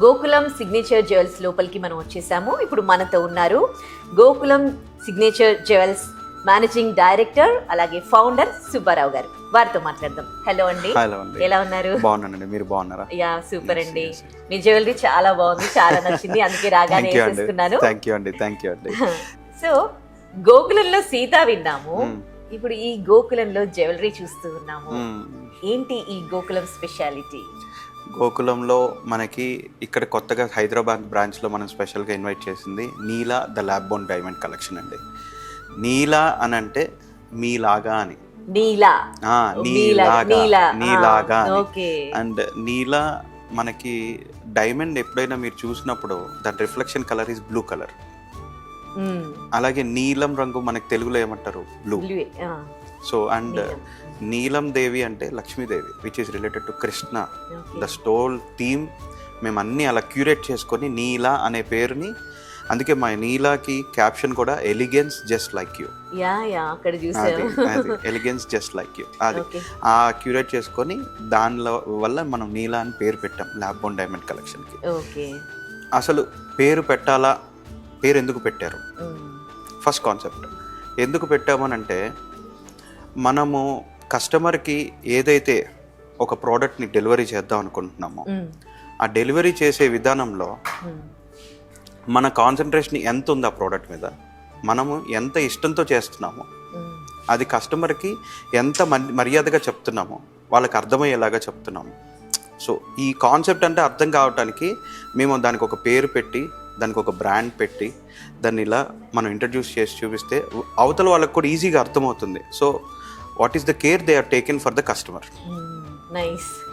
Gokulam signature jewels లోపలికి మనం వచ్చేసాము. ఇప్పుడు మనతో ఉన్నారు Gokulam signature jewels managing director అలాగే ఫౌండర్ సుబ్బారావు గారు. వారితో మాట్లాడదాం. హలో అండి. హలో అండి. ఎలా ఉన్నారు? బాగున్నానండి, మీరు బాగున్నారా? యా సూపర్ అండి. మీ జ్యువెలరీ చాలా బాగుంది, చాలా నచ్చింది, అందుకే రాగానే వేసేసుకున్నాను. థ్యాంక్ యూ అండి. సో గోకులంలో సీత విన్నాము, ఇప్పుడు ఈ గోకులంలో జ్యువెలరీ చూస్తూ ఉన్నాము. ఏంటి ఈ గోకులం స్పెషాలిటీ? గోకులంలో మనకి ఇక్కడ కొత్తగా హైదరాబాద్ బ్రాంచ్లో మనం స్పెషల్గా ఇన్వైట్ చేసింది Neela the lab born diamond collection అండి. నీలా అని అంటే మీలాగా అని, నీలాగా అండ్ నీలా మనకి డైమండ్ ఎప్పుడైనా మీరు చూసినప్పుడు దాని reflection colour is blue colour. అలాగే నీలం రంగు మనకి తెలుగులో ఏమంటారు? బ్లూ. సో అండ్ నీలం దేవి అంటే Lakshmidevi, which is related to Krishna. The stole theme మేము అన్నీ అలా క్యూరేట్ చేసుకొని నీలా అనే పేరుని, అందుకే మా నీలాకి క్యాప్షన్ కూడా elegance just like you. Elegance just like you, అది ఆ క్యూరేట్ చేసుకొని దానిలో వల్ల మనం నీలా అని పేరు పెట్టాం ల్యాబ్ బోన్ డైమండ్ కలెక్షన్కి. అసలు పేరు పెట్టాలా, పేరు ఎందుకు పెట్టారు? ఫస్ట్ కాన్సెప్ట్ ఎందుకు పెట్టామనంటే, మనము కస్టమర్కి ఏదైతే ఒక ప్రోడక్ట్ని డెలివరీ చేద్దాం అనుకుంటున్నామో ఆ డెలివరీ చేసే విధానంలో మన కాన్సన్ట్రేషన్ ఎంత ఉంది ఆ ప్రోడక్ట్ మీద, మనము ఎంత ఇష్టంతో చేస్తున్నామో, అది కస్టమర్కి ఎంత మర్యాదగా చెప్తున్నామో, వాళ్ళకి అర్థమయ్యేలాగా చెప్తున్నాము. సో ఈ కాన్సెప్ట్ అంటే అర్థం కావటానికి మేము దానికి ఒక పేరు పెట్టి, దానికి ఒక బ్రాండ్ పెట్టి, దాన్ని ఇలా మనం ఇంట్రడ్యూస్ చేసి చూపిస్తే అవతల వాళ్ళకి కూడా ఈజీగా అర్థమవుతుంది. So what is the care they are taken for the customer. Nice.